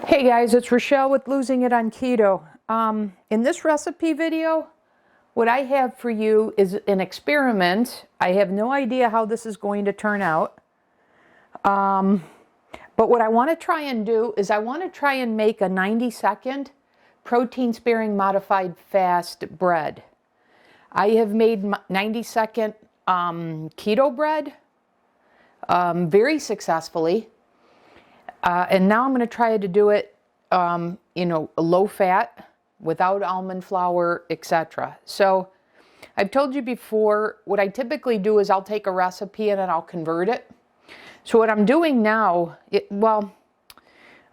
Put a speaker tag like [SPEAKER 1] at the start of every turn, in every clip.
[SPEAKER 1] Hey guys, it's Rochelle with Losing It on Keto. In this recipe video, what I have for you is an experiment. I have no idea how this is going to turn out. But what I want to try and do is I want to try and make a 90-second protein-sparing modified fast bread. I have made 90-second keto bread very successfully. And now I'm going to try to do it, low fat, without almond flour, etc. So I've told you before, what I typically do is I'll take a recipe and then I'll convert it. So what I'm doing now,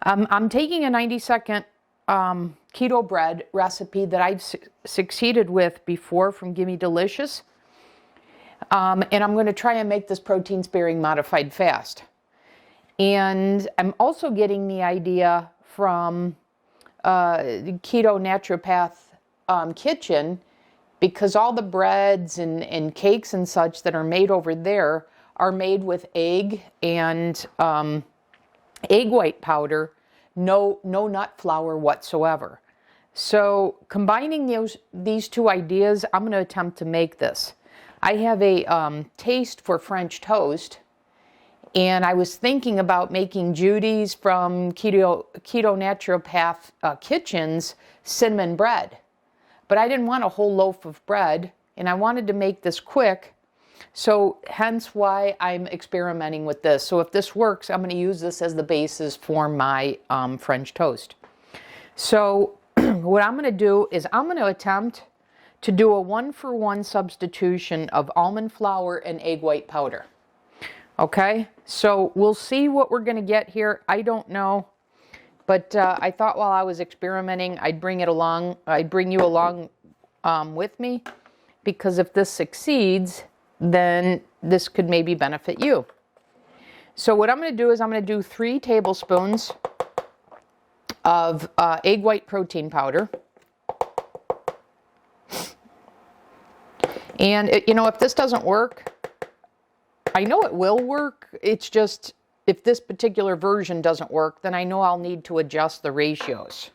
[SPEAKER 1] I'm taking a 90-second keto bread recipe that I've succeeded with before from Gimme Delicious. And I'm going to try and make this protein-sparing modified fast. And I'm also getting the idea from the Keto Naturopath Kitchen, because all the breads and cakes and such that are made over there are made with egg and egg white powder, no nut flour whatsoever. So combining these two ideas, I'm going to attempt to make this. I have a taste for French toast. And I was thinking about making Judy's from Keto Naturopath Kitchen's cinnamon bread. But I didn't want a whole loaf of bread, and I wanted to make this quick, so hence why I'm experimenting with this. So if this works, I'm going to use this as the basis for my French toast. So what I'm going to do is I'm going to attempt to do a 1-for-1 substitution of almond flour and egg white powder. Okay, so we'll see what we're going to get here. I don't know, but I thought while I was experimenting, I'd bring you along with me, because if this succeeds, then this could maybe benefit you. So what I'm going to do is I'm going to do 3 tablespoons of egg white protein powder. And if this doesn't work, I know it will work. It's just, if this particular version doesn't work, then I know I'll need to adjust the ratios.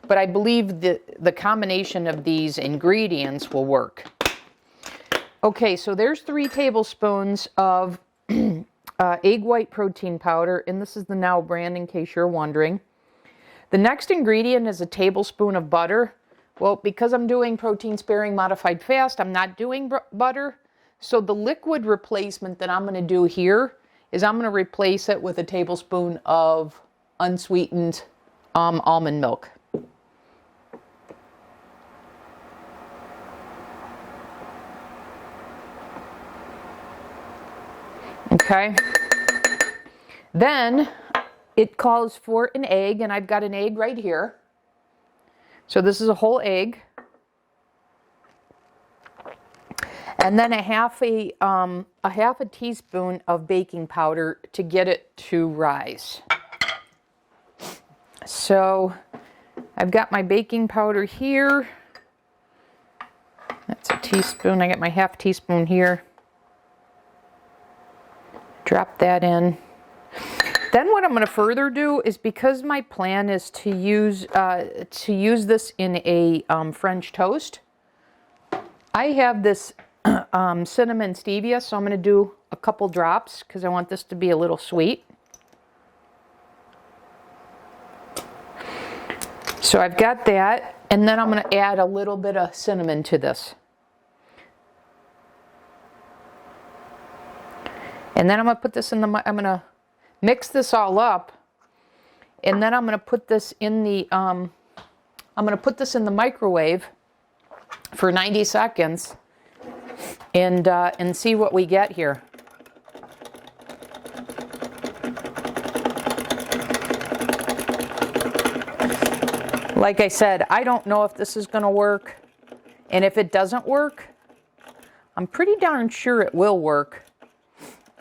[SPEAKER 1] But I believe the combination of these ingredients will work. Okay, so there's 3 tablespoons of egg white protein powder, and this is the Now brand in case you're wondering. The next ingredient is a tablespoon of butter. Well, because I'm doing protein-sparing modified fast, I'm not doing butter. So the liquid replacement that I'm going to do here is I'm going to replace it with a tablespoon of unsweetened almond milk. Okay. Then it calls for an egg, and I've got an egg right here. So this is a whole egg. And then a half a teaspoon of baking powder to get it to rise. So I've got my baking powder here. That's a teaspoon. I got my half teaspoon here. Drop that in. Then what I'm going to further do is, because my plan is to use this in a French toast, I have this cinnamon stevia, so I'm going to do a couple drops because I want this to be a little sweet. So I've got that, and then I'm going to add a little bit of cinnamon to this. And then I'm going to put this in I'm going to mix this all up, and then I'm going to put this in the microwave for 90 seconds. And see what we get here. Like I said, I don't know if this is going to work. And if it doesn't work, I'm pretty darn sure it will work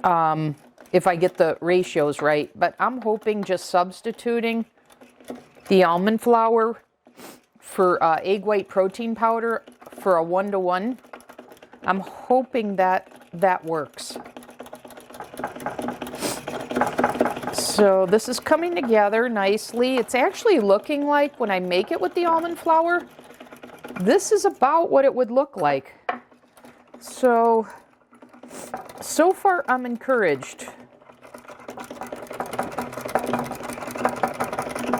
[SPEAKER 1] if I get the ratios right. But I'm hoping just substituting the almond flour for egg white protein powder for a 1-to-1. I'm hoping that works. So this is coming together nicely. It's actually looking like, when I make it with the almond flour, this is about what it would look like. So far I'm encouraged.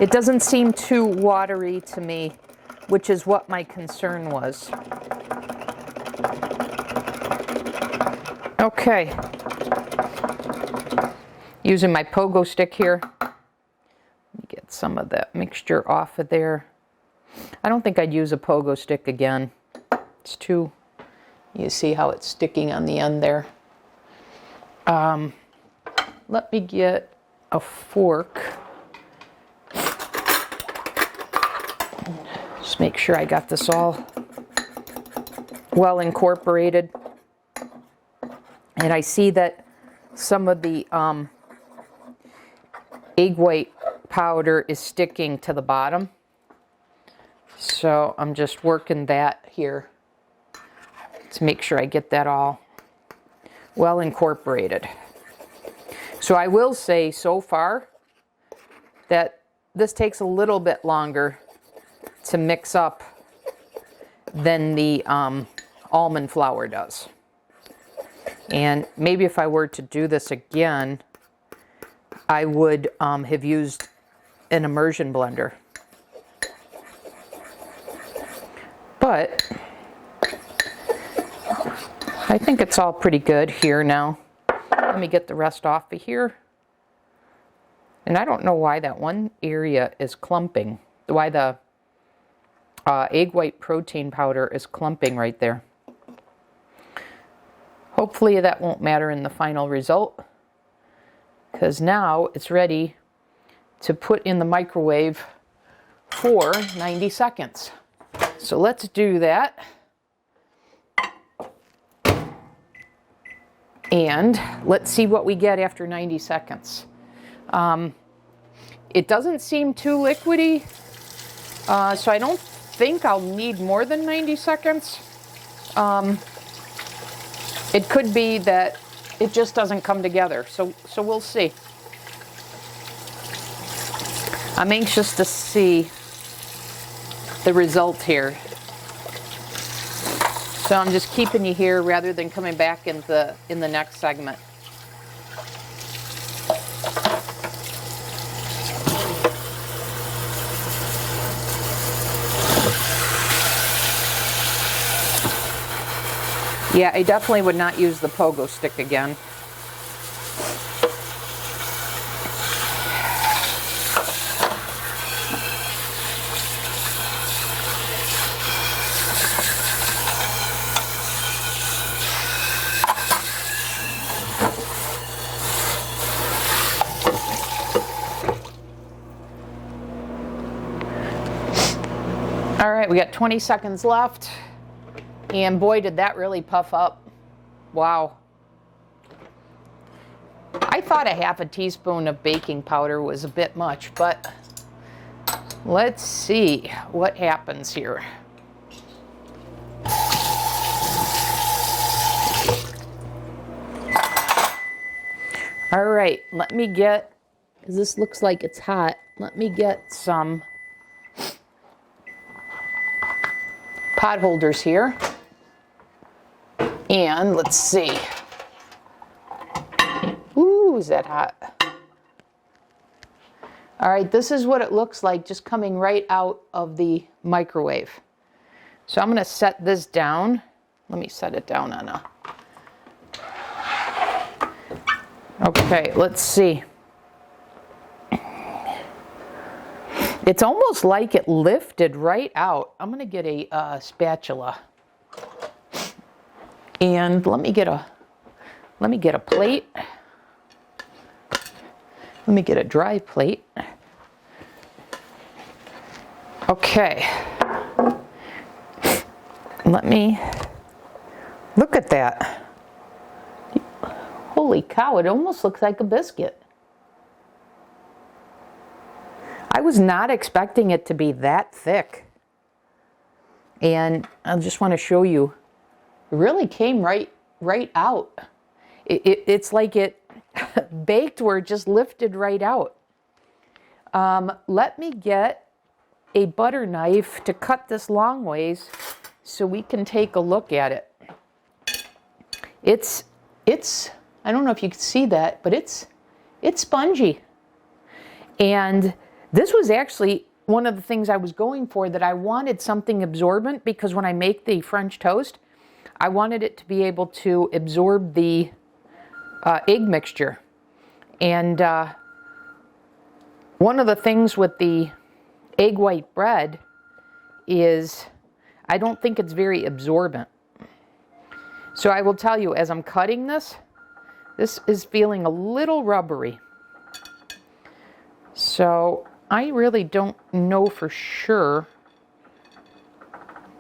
[SPEAKER 1] It doesn't seem too watery to me, which is what my concern was. Okay. Using my pogo stick here. Let me get some of that mixture off of there. I don't think I'd use a pogo stick again. It's too, you see how it's sticking on the end there. Let me get a fork. Just make sure I got this all well incorporated. And I see that some of the egg white powder is sticking to the bottom. So I'm just working that here to make sure I get that all well incorporated. So I will say so far that this takes a little bit longer to mix up than the almond flour does. And maybe if I were to do this again, I would have used an immersion blender. But I think it's all pretty good here now. Let me get the rest off of here. And I don't know why that one area is clumping, why the egg white protein powder is clumping right there. Hopefully that won't matter in the final result, because now it's ready to put in the microwave for 90 seconds. So let's do that. And let's see what we get after 90 seconds. It doesn't seem too liquidy, so I don't think I'll need more than 90 seconds. It could be that it just doesn't come together, so we'll see. I'm anxious to see the result here. So I'm just keeping you here rather than coming back in the next segment. Yeah, I definitely would not use the pogo stick again. All right, we got 20 seconds left. And boy, did that really puff up. Wow. I thought a half a teaspoon of baking powder was a bit much, but let's see what happens here. All right, let me get, because this looks like it's hot, let me get some pot holders here. And let's see. Ooh, is that hot? All right, this is what it looks like just coming right out of the microwave. So I'm going to set this down. Let me set it down on a... Okay, let's see. It's almost like it lifted right out. I'm going to get a spatula. And let me get a plate. Let me get a dry plate. Okay. Let me look at that. Holy cow, it almost looks like a biscuit. I was not expecting it to be that thick. And I just want to show you. It really came right out. It's like it, baked where it just lifted right out. Let me get a butter knife to cut this long ways so we can take a look at it. It's I don't know if you can see that, but it's spongy. And this was actually one of the things I was going for, that I wanted something absorbent, because when I make the French toast, I wanted it to be able to absorb the egg mixture. And one of the things with the egg white bread is I don't think it's very absorbent. So I will tell you, as I'm cutting this, this is feeling a little rubbery. So I really don't know for sure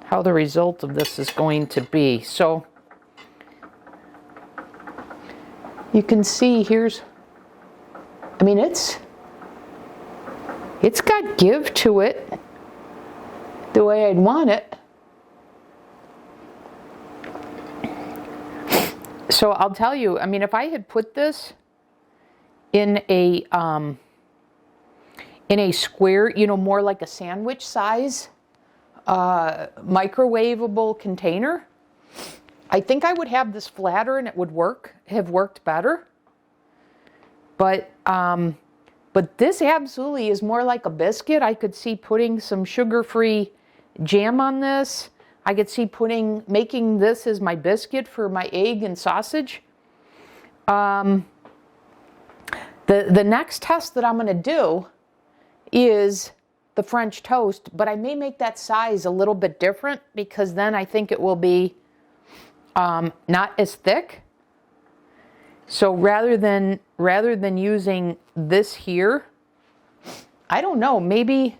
[SPEAKER 1] how the result of this is going to be. So you can see I mean, it's got give to it the way I'd want it. So I'll tell you, I mean, if I had put this in a square, you know, more like a sandwich size, microwavable container, I think I would have this flatter and it would have worked better. But this absolutely is more like a biscuit. I could see putting some sugar-free jam on this. I could see making this as my biscuit for my egg and sausage. The next test that I'm going to do is the French toast, but I may make that size a little bit different, because then I think it will be not as thick. So rather than using this here, I don't know, maybe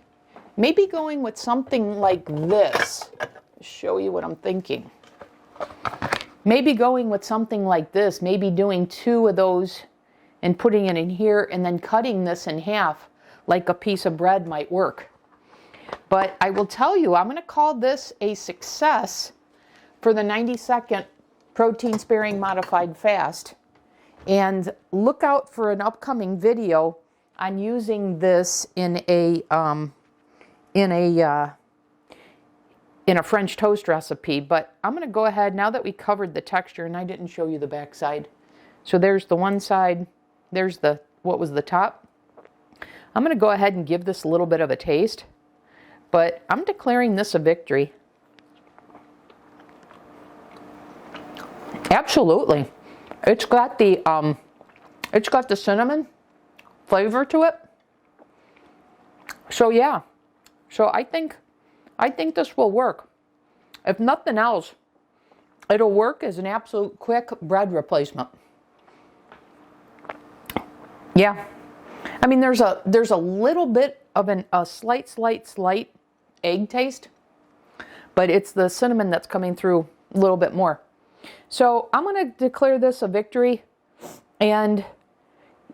[SPEAKER 1] going with something like this. Show you what I'm thinking. Maybe going with something like this, maybe doing 2 of those and putting it in here, and then cutting this in half like a piece of bread might work. But I will tell you, I'm going to call this a success for the 90-second protein sparing modified fast. And look out for an upcoming video on using this in a French toast recipe. But I'm going to go ahead, now that we covered the texture, and I didn't show you the back side. So there's the one side, there's what was the top. I'm going to go ahead and give this a little bit of a taste, but I'm declaring this a victory. Absolutely. It's got the cinnamon flavor to it. So yeah. So I think this will work. If nothing else, it'll work as an absolute quick bread replacement. Yeah. I mean, there's a little bit of a slight egg taste, but it's the cinnamon that's coming through a little bit more. So I'm going to declare this a victory. And,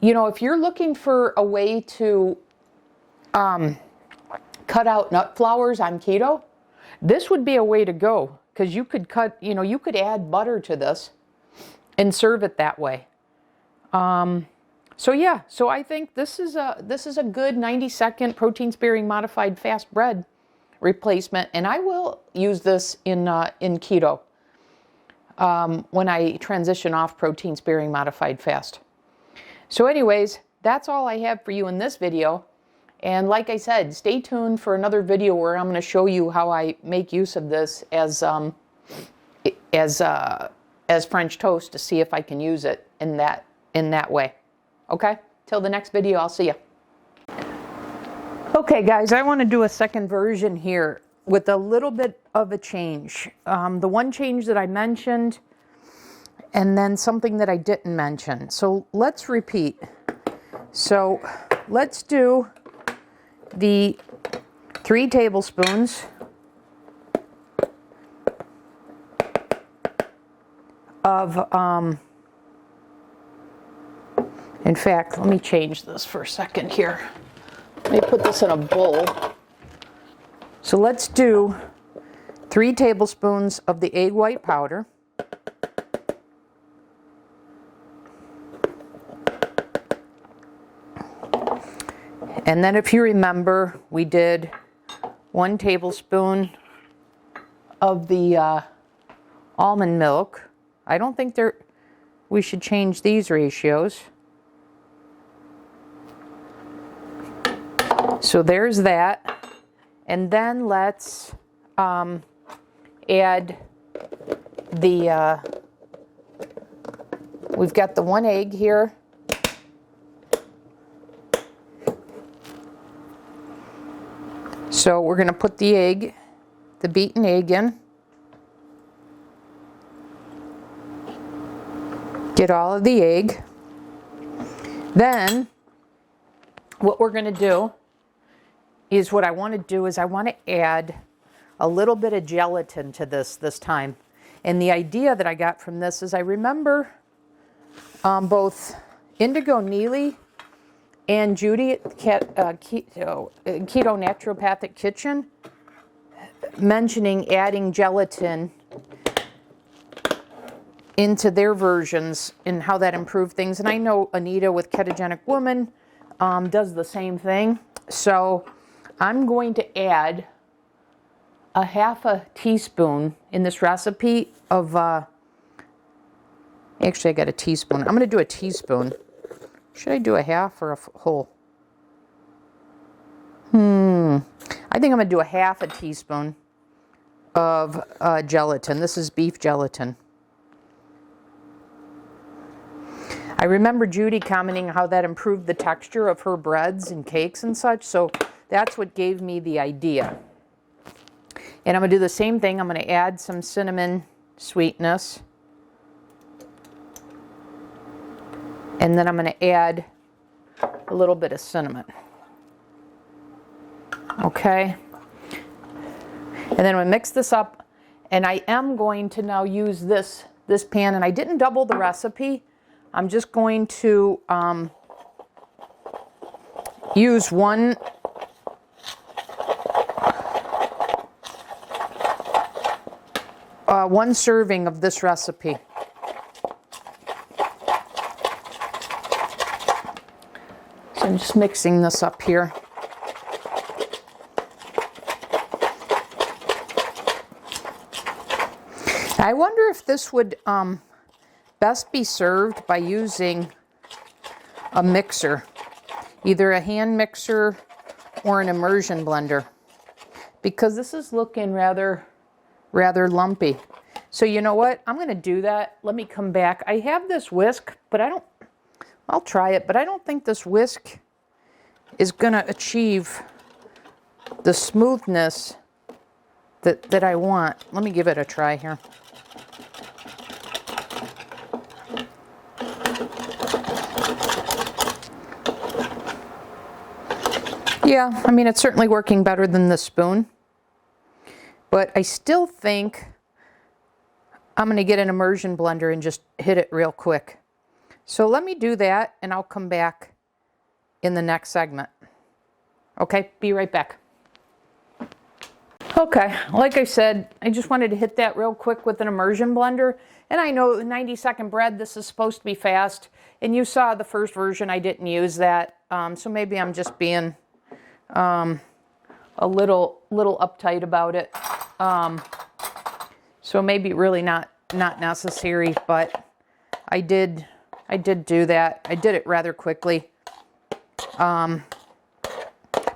[SPEAKER 1] you know, if you're looking for a way to cut out nut flours on keto, this would be a way to go, because you could you could add butter to this and serve it that way. So yeah, so I think this is a good 90-second protein sparing modified fast bread replacement, and I will use this in keto when I transition off protein sparing modified fast. So anyways, that's all I have for you in this video. And like I said, stay tuned for another video where I'm going to show you how I make use of this as French toast, to see if I can use it in that way. Okay? Till the next video, I'll see you. Okay guys, I want to do a second version here with a little bit of a change. The one change that I mentioned, and then something that I didn't mention. So let's repeat. So let's do the 3 tablespoons of, in fact, let me change this for a second here. Let me put this in a bowl. So let's do 3 tablespoons of the egg white powder. And then if you remember, we did 1 tablespoon of the almond milk. I don't think we should change these ratios. So there's that. And then let's add the, we've got the 1 egg here. So we're going to put the egg, the beaten egg in. Get all of the egg. Then what we're going to do is I want to add a little bit of gelatin to this time. And the idea that I got from this is I remember both Indigo Neely and Judy at Keto Naturopathic Kitchen mentioning adding gelatin into their versions and how that improved things. And I know Anita with Ketogenic Woman does the same thing. So I'm going to add a half a teaspoon in this recipe of, actually I got a teaspoon. I'm going to do a teaspoon. Should I do a half or a whole? I think I'm going to do a half a teaspoon of gelatin. This is beef gelatin. I remember Judy commenting how that improved the texture of her breads and cakes and such, so that's what gave me the idea. And I'm going to do the same thing. I'm going to add some cinnamon sweetness. And then I'm going to add a little bit of cinnamon. Okay. And then I'm going to mix this up. And I am going to now use this pan. And I didn't double the recipe. I'm just going to use one serving of this recipe. So I'm just mixing this up here. I wonder if this would best be served by using a mixer, either a hand mixer or an immersion blender, because this is looking rather lumpy. So you know what? I'm going to do that. Let me come back. I have this whisk, but I'll try it, but I don't think this whisk is going to achieve the smoothness that I want. Let me give it a try here. Yeah, I mean, it's certainly working better than the spoon, but I still think I'm going to get an immersion blender and just hit it real quick. So let me do that, and I'll come back in the next segment. Okay, be right back. Okay, like I said, I just wanted to hit that real quick with an immersion blender. And I know 90-second bread, this is supposed to be fast. And you saw the first version, I didn't use that. So maybe I'm just being a little uptight about it. So maybe really not necessary, but I did do that. I did it rather quickly. But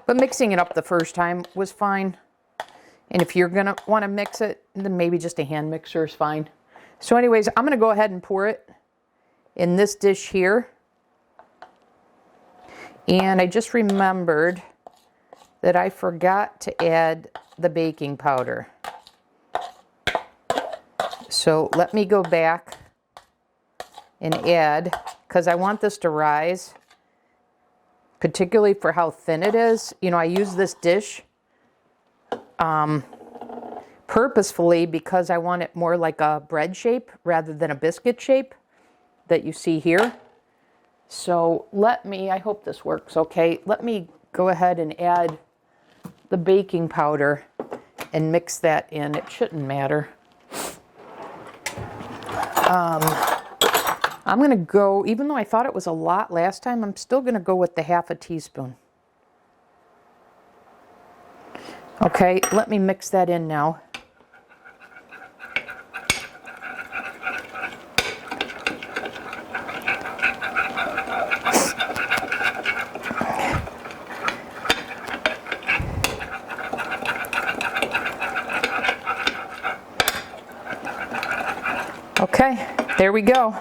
[SPEAKER 1] mixing it up the first time was fine. And if you're gonna want to mix it, then maybe just a hand mixer is fine. So anyways, I'm gonna go ahead and pour it in this dish here. And I just remembered that I forgot to add the baking powder. So let me go back and add, because I want this to rise, particularly for how thin it is. You know, I use this dish purposefully because I want it more like a bread shape rather than a biscuit shape that you see here. So I hope this works okay. Let me go ahead and add the baking powder and mix that in. It shouldn't matter. I'm going to go, even though I thought it was a lot last time, I'm still going to go with the half a teaspoon. Okay, let me mix that in now. Okay, there we go.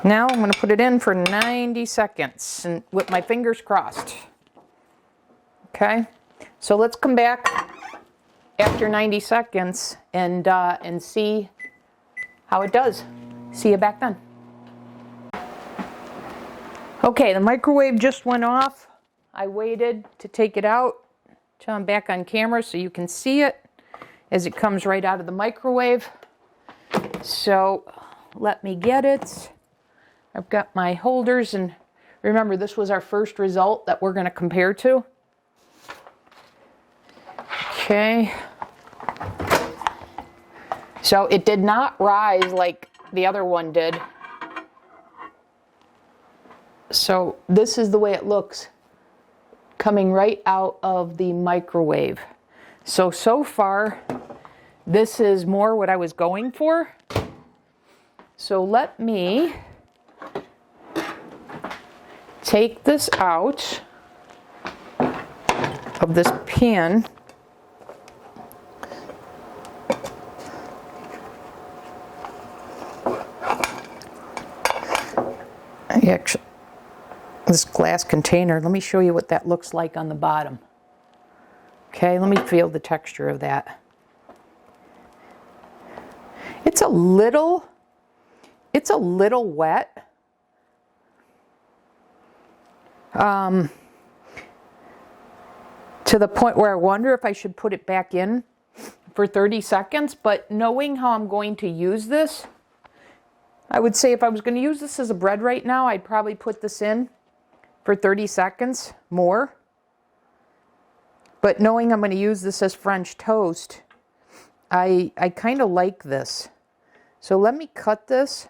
[SPEAKER 1] Now I'm going to put it in for 90 seconds and with my fingers crossed. Okay, so let's come back after 90 seconds and see how it does. See you back then. Okay, the microwave just went off. I waited to take it out till I'm back on camera so you can see it as it comes right out of the microwave. So let me get it. I've got my holders, and remember this was our first result that we're going to compare to. Okay. So it did not rise like the other one did. So this is the way it looks coming right out of the microwave. So far, this is more what I was going for. So let me take this out of this pan. Actually, this glass container, let me show you what that looks like on the bottom. Okay, let me feel the texture of that. It's a little wet. To the point where I wonder if I should put it back in for 30 seconds, but knowing how I'm going to use this, I would say if I was going to use this as a bread right now, I'd probably put this in for 30 seconds more. But knowing I'm going to use this as French toast, I kind of like this. So let me cut this.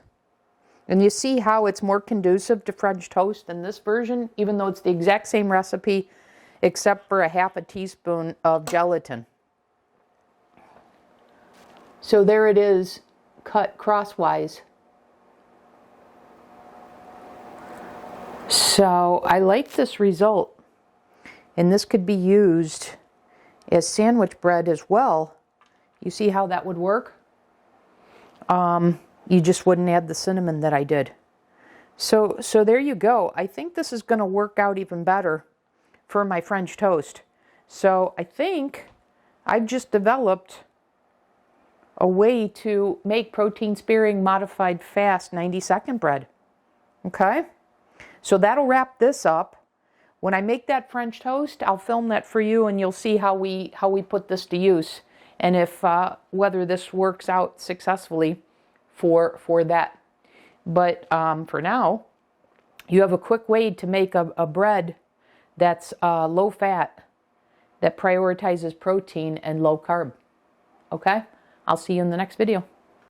[SPEAKER 1] And you see how it's more conducive to French toast in this version, even though it's the exact same recipe, except for a half a teaspoon of gelatin. So there it is, cut crosswise. So I like this result. And this could be used as sandwich bread as well. You see how that would work? You just wouldn't add the cinnamon that I did. So there you go. I think this is going to work out even better for my French toast. So I think I've just developed a way to make protein-sparing modified fast 90-second bread. Okay? So that'll wrap this up. When I make that French toast, I'll film that for you and you'll see how we put this to use and if whether this works out successfully for that. But for now, you have a quick way to make a bread that's low fat, that prioritizes protein and low carb. Okay? I'll see you in the next video.